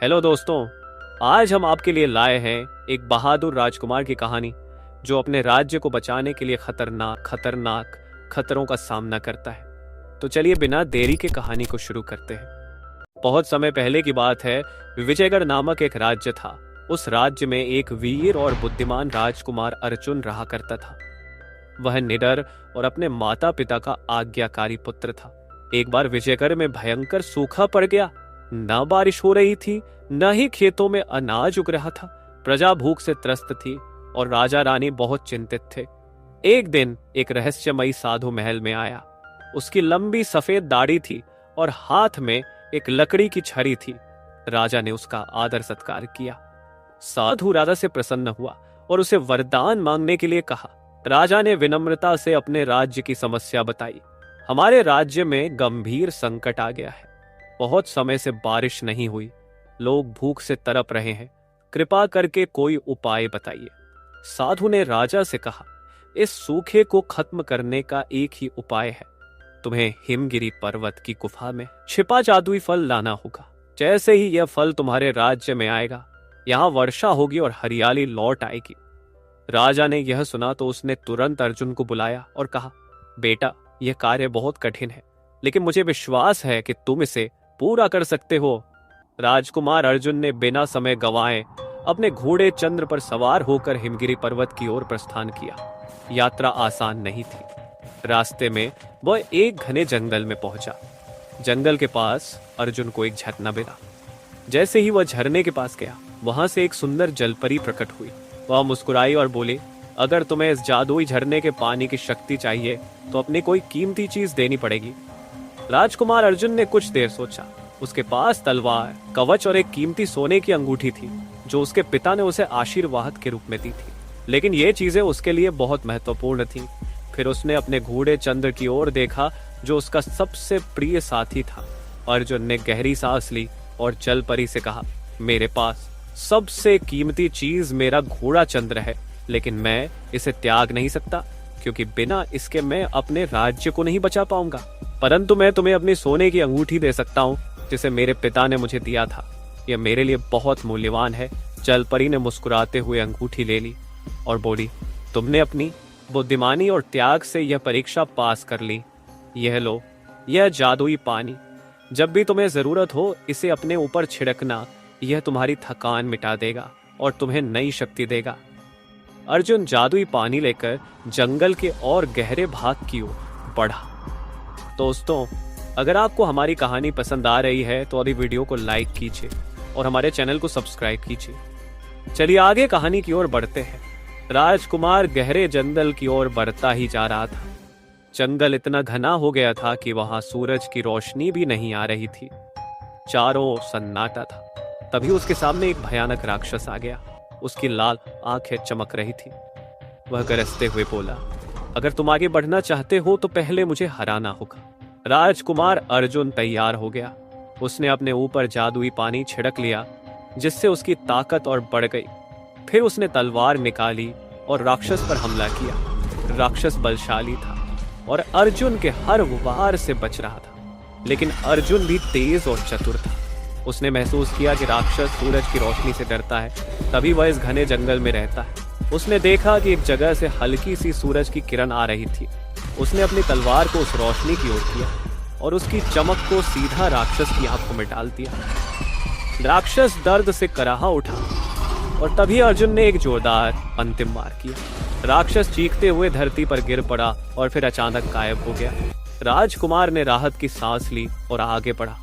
Hello दोस्तों, आज हम आपके लिए लाए हैं एक बहादुर राजकुमार की कहानी जो अपने राज्य को बचाने के लिए खतरनाक खतरनाक खतरों का सामना करता है। तो चलिए बिना देरी के कहानी को शुरू करते हैं। बहुत समय पहले की बात है। विजयगढ़ नामक एक राज्य था। उस राज्य में एक वीर और बुद्धिमान राजकुमार अर्जुन रहा करता था। वह निडर और अपने माता पिता का आज्ञाकारी पुत्र था। एक बार विजयगढ़ में भयंकर सूखा पड़ गया। न बारिश हो रही थी, न ही खेतों में अनाज उग रहा था। प्रजा भूख से त्रस्त थी और राजा रानी बहुत चिंतित थे। एक दिन एक रहस्यमयी साधु महल में आया। उसकी लंबी सफेद दाढ़ी थी और हाथ में एक लकड़ी की छड़ी थी। राजा ने उसका आदर सत्कार किया। साधु राजा से प्रसन्न हुआ और उसे वरदान मांगने के लिए कहा। राजा ने विनम्रता से अपने राज्य की समस्या बताई। हमारे राज्य में गंभीर संकट आ गया है। बहुत समय से बारिश नहीं हुई। लोग भूख से तड़प रहे हैं। कृपा करके कोई उपाय बताइए। साधु ने राजा से कहा, इस सूखे को खत्म करने का एक ही उपाय है। तुम्हें हिमगिरी पर्वत की गुफा में छिपा जादुई फल लाना होगा। जैसे ही यह फल तुम्हारे राज्य में आएगा, यहां वर्षा होगी और हरियाली लौट आएगी। राजा ने यह सुना तो उसने तुरंत अर्जुन को बुलाया और कहा, बेटा, यह कार्य बहुत कठिन है, लेकिन मुझे विश्वास है कि तुम इसे पूरा कर सकते हो। राजकुमार अर्जुन ने बिना समय गंवाए अपने घोड़े चंद्र पर सवार होकर हिमगिरी पर्वत की ओर प्रस्थान किया। यात्रा आसान नहीं थी। रास्ते में वह एक घने जंगल में पहुंचा। जंगल के पास अर्जुन को एक झरना मिला। जैसे ही वह झरने के पास गया, वहां से एक सुंदर जलपरी प्रकट हुई। वह मुस्कुराई और बोली, अगर तुम्हें इस जादुई झरने के पानी की शक्ति चाहिए तो अपनी कोई कीमती चीज देनी पड़ेगी। राजकुमार अर्जुन ने कुछ देर सोचा। उसके पास तलवार, कवच और एक कीमती सोने की अंगूठी थी जो उसके पिता ने उसे आशीर्वाद के रूप में दी थी, लेकिन ये चीजें उसके लिए बहुत महत्वपूर्ण थीं। फिर उसने अपने घोड़े चंद्र की ओर देखा जो उसका सबसे प्रिय साथी था। अर्जुन ने गहरी सांस ली और जलपरी से कहा, मेरे पास सबसे कीमती चीज मेरा घोड़ा चंद्र है, लेकिन मैं इसे त्याग नहीं सकता क्योंकि बिना इसके मैं अपने राज्य को नहीं बचा पाऊंगा। परंतु मैं तुम्हें अपनी सोने की अंगूठी दे सकता हूँ जिसे मेरे पिता ने मुझे दिया था। यह मेरे लिए बहुत मूल्यवान है। जलपरी ने मुस्कुराते हुए अंगूठी ले ली और बोली, तुमने अपनी बुद्धिमानी और त्याग से यह परीक्षा पास कर ली। यह लो, यह जादुई पानी। जब भी तुम्हें जरूरत हो इसे अपने ऊपर छिड़कना। यह तुम्हारी थकान मिटा देगा और तुम्हें नई शक्ति देगा। अर्जुन जादुई पानी लेकर जंगल के और गहरे भाग की ओर बढ़ा। दोस्तों, अगर आपको हमारी कहानी पसंद आ रही है तो अभी वीडियो को लाइक कीजिए और हमारे चैनल को सब्सक्राइब कीजिए। चलिए आगे कहानी की ओर बढ़ते हैं। राजकुमार गहरे जंगल की ओर बढ़ता ही जा रहा था। जंगल इतना घना हो गया था कि वहां सूरज की रोशनी भी नहीं आ रही थी। चारों ओर सन्नाटा था। तभी उसके सामने एक भयानक राक्षस आ गया। उसकी लाल आंखें चमक रही थी। वह गरजते हुए बोला, अगर तुम आगे बढ़ना चाहते हो तो पहले मुझे हराना होगा। राजकुमार अर्जुन तैयार हो गया। उसने अपने ऊपर जादुई पानी छिड़क लिया जिससे उसकी ताकत और बढ़ गई। फिर उसने तलवार निकाली और राक्षस पर हमला किया। राक्षस बलशाली था और अर्जुन के हर वार से बच रहा था, लेकिन अर्जुन भी तेज और चतुर था। उसने महसूस किया कि राक्षस सूरज की रोशनी से डरता है, तभी वह इस घने जंगल में रहता है। उसने देखा कि एक जगह से हल्की सी सूरज की किरण आ रही थी। उसने अपनी तलवार को उस रोशनी की ओर किया और उसकी चमक को सीधा राक्षस की आंखों में डाल दिया। राक्षस दर्द से कराहा उठा और तभी अर्जुन ने एक जोरदार अंतिम वार किया। राक्षस चीखते हुए धरती पर गिर पड़ा और फिर अचानक गायब हो गया। राजकुमार ने राहत की सांस ली और आगे बढ़ा।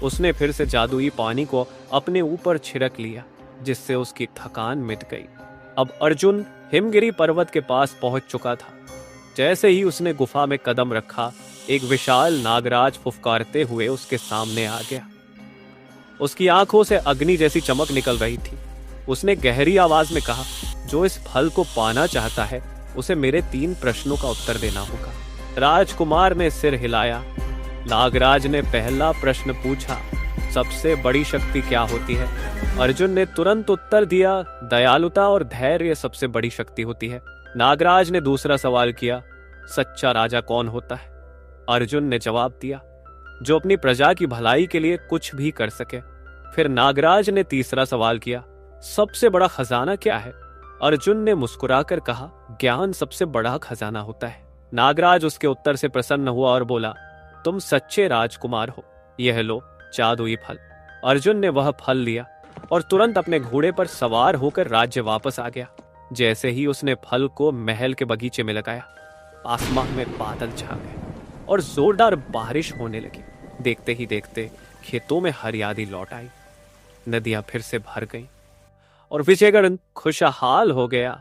उसने फिर से जादुई पानी को अपने ऊपर छिड़क लिया जिससे उसकी थकान मिट गई। अब अर्जुन हिमगिरी पर्वत के पास पहुंच चुका था। जैसे ही उसने गुफा में कदम रखा, एक विशाल नागराज फुफकारते हुए उसके सामने आ गया। उसकी आंखों से अग्नि जैसी चमक निकल रही थी। उसने गहरी आवाज में कहा, जो इस फल को पाना चाहता है उसे मेरे 3 प्रश्नों का उत्तर देना होगा। राजकुमार ने सिर हिलाया। नागराज ने पहला प्रश्न पूछा, सबसे बड़ी शक्ति क्या होती है? अर्जुन ने तुरंत उत्तर दिया, दयालुता और धैर्य सबसे बड़ी शक्ति होती है। नागराज ने दूसरा सवाल किया, सच्चा राजा कौन होता है? अर्जुन ने जवाब दिया, जो अपनी प्रजा की भलाई के लिए कुछ भी कर सके। फिर नागराज ने तीसरा सवाल किया, सबसे बड़ा खजाना क्या है? अर्जुन ने मुस्कुराकर कहा, ज्ञान सबसे बड़ा खजाना होता है। नागराज उसके उत्तर से प्रसन्न हुआ और बोला, तुम सच्चे राजकुमार हो, यह लो जादुई फल। अर्जुन ने वह फल लिया और तुरंत अपने घोड़े पर सवार होकर राज्य वापस आ गया। जैसे ही उसने फल को महल के बगीचे में लगाया, आसमान में बादल छा गए और जोरदार बारिश होने लगी। देखते ही देखते खेतों में हरियाली लौट आई, नदियां फिर से भर गईं और विजयगढ़ खुशहाल हो गया।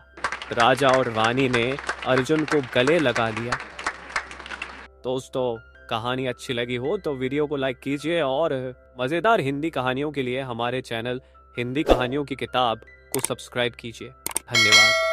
राजा और रानी ने अर्जुन को गले लगा लिया। दोस्तों, कहानी अच्छी लगी हो तो वीडियो को लाइक कीजिए और मजेदार हिंदी कहानियों के लिए हमारे चैनल हिंदी कहानियों की किताब को सब्सक्राइब कीजिए। धन्यवाद।